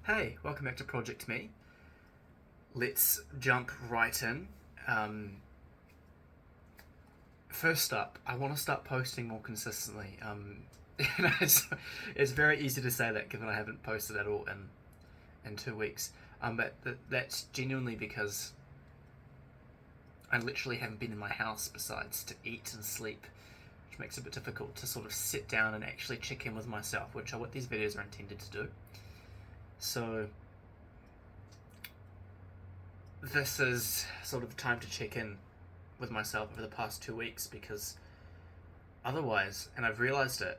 Hey, welcome back to Project Me. Let's jump right in. Um, First up, I want to start posting more consistently. It's very easy to say that given I haven't posted at all in 2 weeks. But that's genuinely because I literally haven't been in my house besides to eat and sleep, which makes it a bit difficult to sort of sit down and actually check in with myself, which are what these videos are intended to do. So this is sort of time to check in with myself over the past 2 weeks because otherwise, and I've realized it,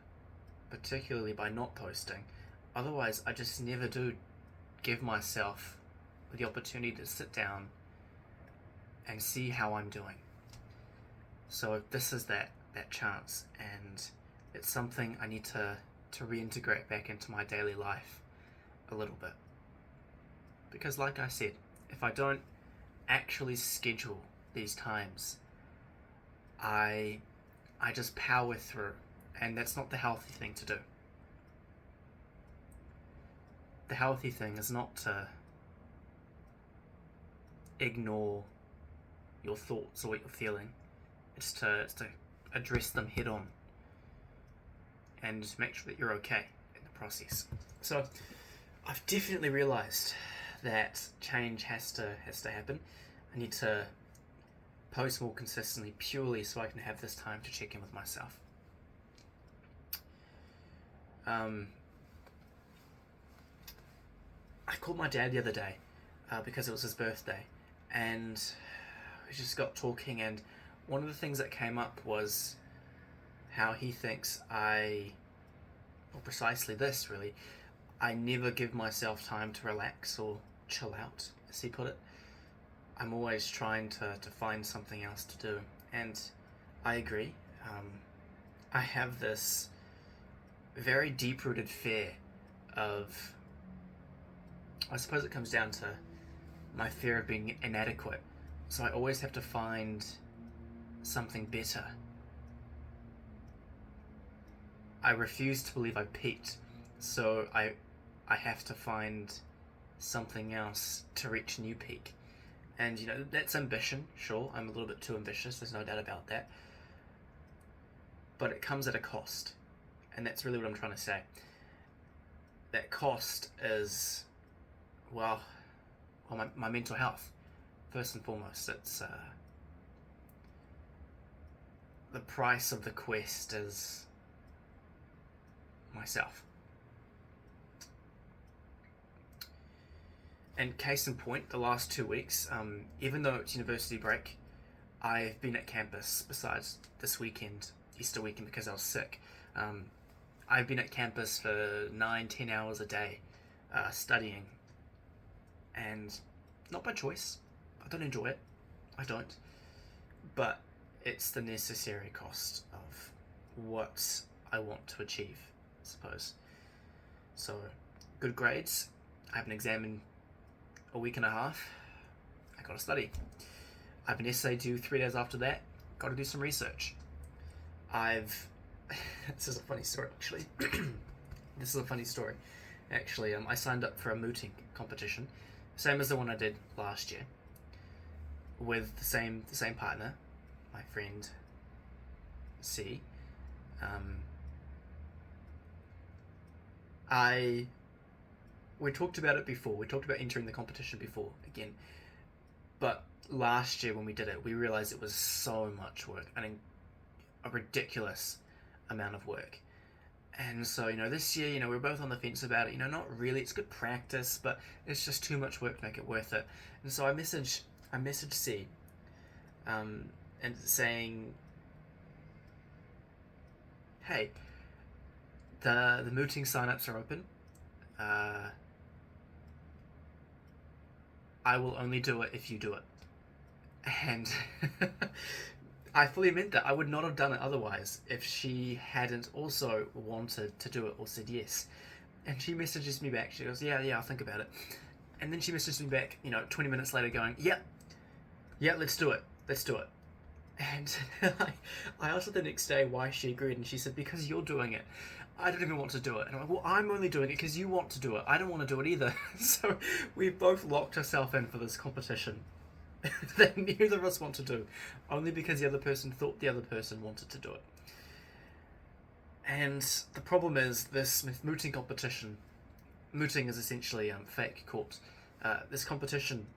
particularly by not posting, otherwise I just never do give myself the opportunity to sit down and see how I'm doing. So this is that chance, and it's something I need to reintegrate back into my daily life a little bit. Because like I said, if I don't actually schedule these times, I just power through, and that's not the healthy thing to do. The healthy thing is not to ignore your thoughts or what you're feeling. It's to address them head on and make sure that you're okay in the process. So I've definitely realised that change has to happen. I need to post more consistently purely so I can have this time to check in with myself. I called my dad the other day because it was his birthday, and we just got talking, and one of the things that came up was how he thinks precisely this really, I never give myself time to relax or chill out, as he put it. I'm always trying to find something else to do, and I agree. I have this very deep-rooted fear of, I suppose it comes down to my fear of being inadequate, so I always have to find something better. I refuse to believe I peaked, so I have to find something else to reach a new peak. And that's ambition, sure, I'm a little bit too ambitious, there's no doubt about that. But it comes at a cost, and that's really what I'm trying to say. That cost is, my mental health. First and foremost, it's the price of the quest is myself. And case in point, the last 2 weeks, even though it's university break, I've been at campus besides this weekend, Easter weekend, because I was sick. I've been at campus for 9-10 hours a day studying, and not by choice. I don't enjoy it. I don't. But it's the necessary cost of what I want to achieve, I suppose. So, good grades. I have an exam in a week and a half. I gotta study. I have an essay due 3 days after that. Gotta do some research. This is a funny story, actually. I signed up for a mooting competition, same as the one I did last year, with the same partner, my friend C. We talked about it before. We talked about entering the competition before again, but last year when we did it, we realized it was so much work, a ridiculous amount of work. And so, this year, we're both on the fence about it. Not really. It's good practice, but it's just too much work to make it worth it. And so I messaged C, and saying, hey, the mooting sign-ups are open. I will only do it if you do it. And I fully meant that. I would not have done it otherwise if she hadn't also wanted to do it or said yes. And she messages me back. She goes, yeah, I'll think about it. And then she messages me back, 20 minutes later going, yeah, let's do it. And I asked her the next day why she agreed, and she said, because you're doing it. I don't even want to do it. And I'm like, well, I'm only doing it because you want to do it. I don't want to do it either. So we both locked ourselves in for this competition that neither of us want to do, only because the other person thought the other person wanted to do it. And the problem is this mooting competition. Mooting is essentially fake court. This competition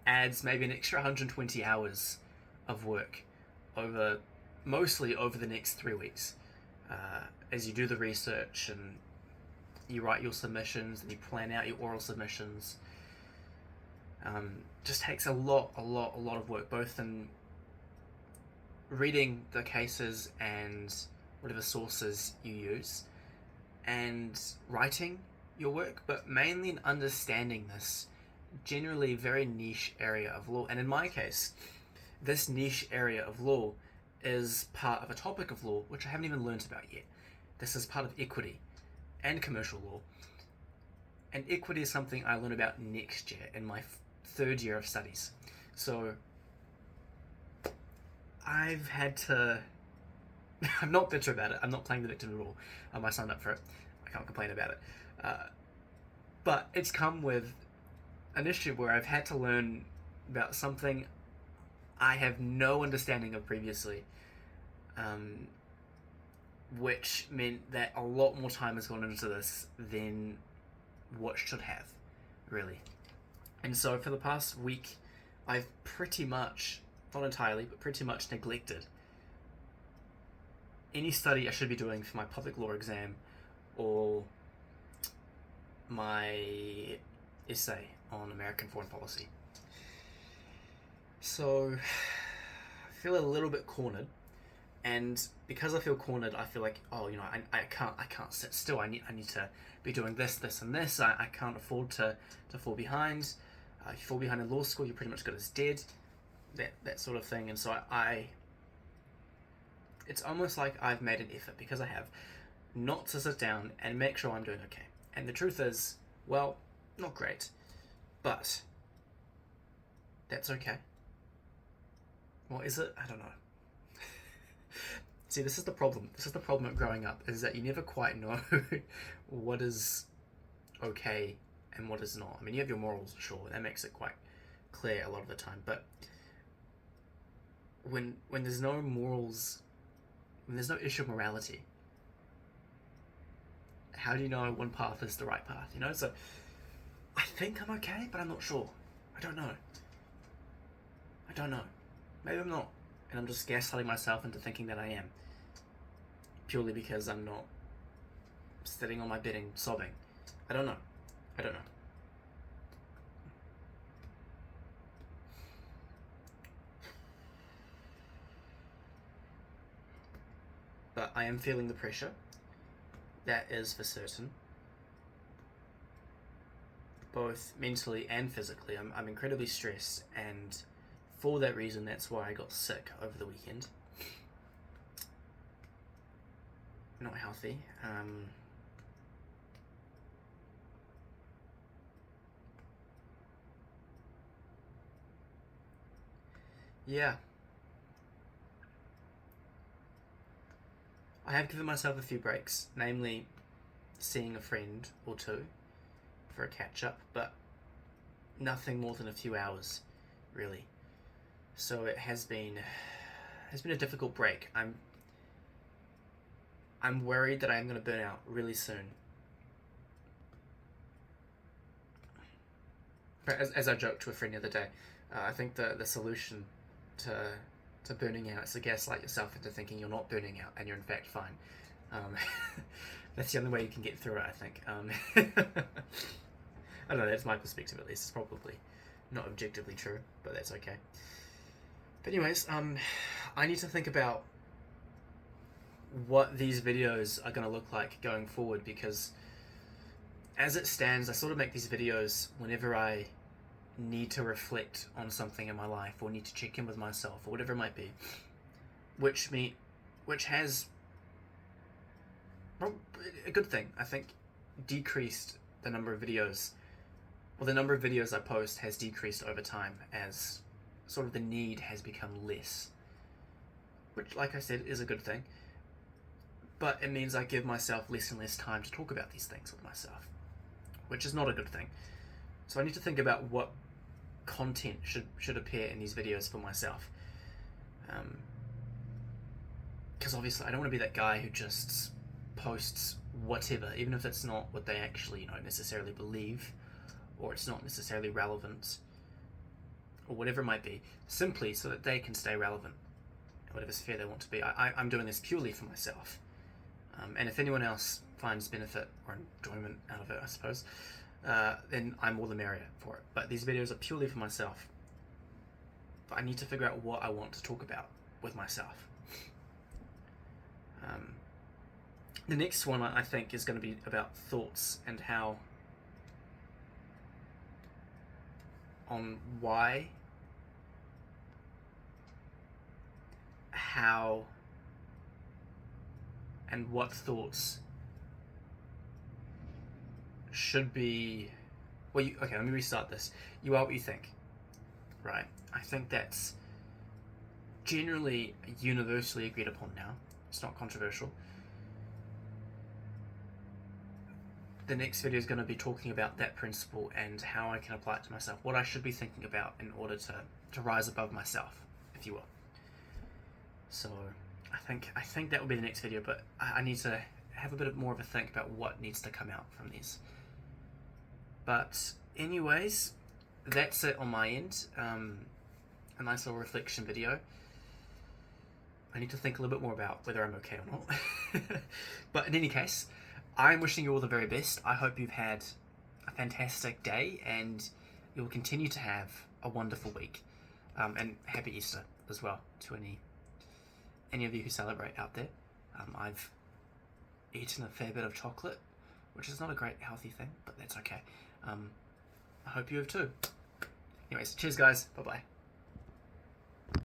adds maybe an extra 120 hours of work mostly over the next 3 weeks. As you do the research and you write your submissions and you plan out your oral submissions, just takes a lot of work, both in reading the cases and whatever sources you use, and writing your work, but mainly in understanding this generally very niche area of law. And in my case, this niche area of law is part of a topic of law which I haven't even learnt about yet. This is part of equity and commercial law. And equity is something I learn about next year in my third year of studies. So I've had to... I'm not bitter about it. I'm not playing the victim at all. I signed up for it. I can't complain about it. But it's come with an issue where I've had to learn about something I have no understanding of previously, which meant that a lot more time has gone into this than what should have, really. And so for the past week, I've pretty much, not entirely, but pretty much neglected any study I should be doing for my public law exam or my essay on American foreign policy. So I feel a little bit cornered, and because I feel cornered, I feel like, oh, you know, I can't sit still. I need to be doing this, and this. I can't afford to fall behind. If you fall behind in law school, you're pretty much good as dead. That sort of thing. And so it's almost like I've made an effort, because I have, not to sit down and make sure I'm doing okay. And the truth is, well, not great, but that's okay. Well, is it? I don't know. See, this is the problem. This is the problem of growing up, is that you never quite know what is okay and what is not. I mean, you have your morals, sure, that makes it quite clear a lot of the time, but when there's no morals, when there's no issue of morality, how do you know one path is the right path, you know? So I think I'm okay, but I'm not sure. I don't know. Maybe I'm not, and I'm just gaslighting myself into thinking that I am, purely because I'm not sitting on my bed and sobbing. I don't know. But I am feeling the pressure. That is for certain. Both mentally and physically. I'm incredibly stressed, and for that reason, that's why I got sick over the weekend. Not healthy. Yeah. I have given myself a few breaks, namely seeing a friend or two for a catch-up, but nothing more than a few hours, really. So it has been a difficult break. I'm worried that I'm going to burn out really soon. But as I joked to a friend the other day, I think the solution to burning out is to gaslight yourself into thinking you're not burning out and you're in fact fine. That's the only way you can get through it, I think. I don't know, that's my perspective at least. It's probably not objectively true, but that's okay. But anyways, I need to think about what these videos are going to look like going forward, because as it stands, I sort of make these videos whenever I need to reflect on something in my life, or need to check in with myself, or whatever it might be, which has a good thing, I think, decreased the number of videos. Well, the number of videos I post has decreased over time as sort of the need has become less, which, like I said, is a good thing. but it means I give myself less and less time to talk about these things with myself, which is not a good thing. So I need to think about what content should appear in these videos for myself. Because obviously I don't want to be that guy who just posts whatever, even if it's not what they actually necessarily believe, or it's not necessarily relevant, or whatever it might be, simply so that they can stay relevant in whatever sphere they want to be. I'm doing this purely for myself. And if anyone else finds benefit or enjoyment out of it, I suppose, then I'm all the merrier for it. But these videos are purely for myself. But I need to figure out what I want to talk about with myself. The next one, I think, is going to be about thoughts and how, on why, how, and what thoughts should be. Well, okay, let me restart this. You are what you think, right? I think that's generally universally agreed upon now. It's not controversial. The next video is going to be talking about that principle and how I can apply it to myself, what I should be thinking about in order to rise above myself, if you will. So I think that will be the next video, but I need to have a bit more of a think about what needs to come out from these. But anyways, that's it on my end. A nice little reflection video. I need to think a little bit more about whether I'm okay or not. But in any case, I'm wishing you all the very best. I hope you've had a fantastic day and you'll continue to have a wonderful week. And happy Easter as well to any of you who celebrate out there. I've eaten a fair bit of chocolate, which is not a great healthy thing, but that's okay. I hope you have too. Anyways, cheers guys. Bye-bye.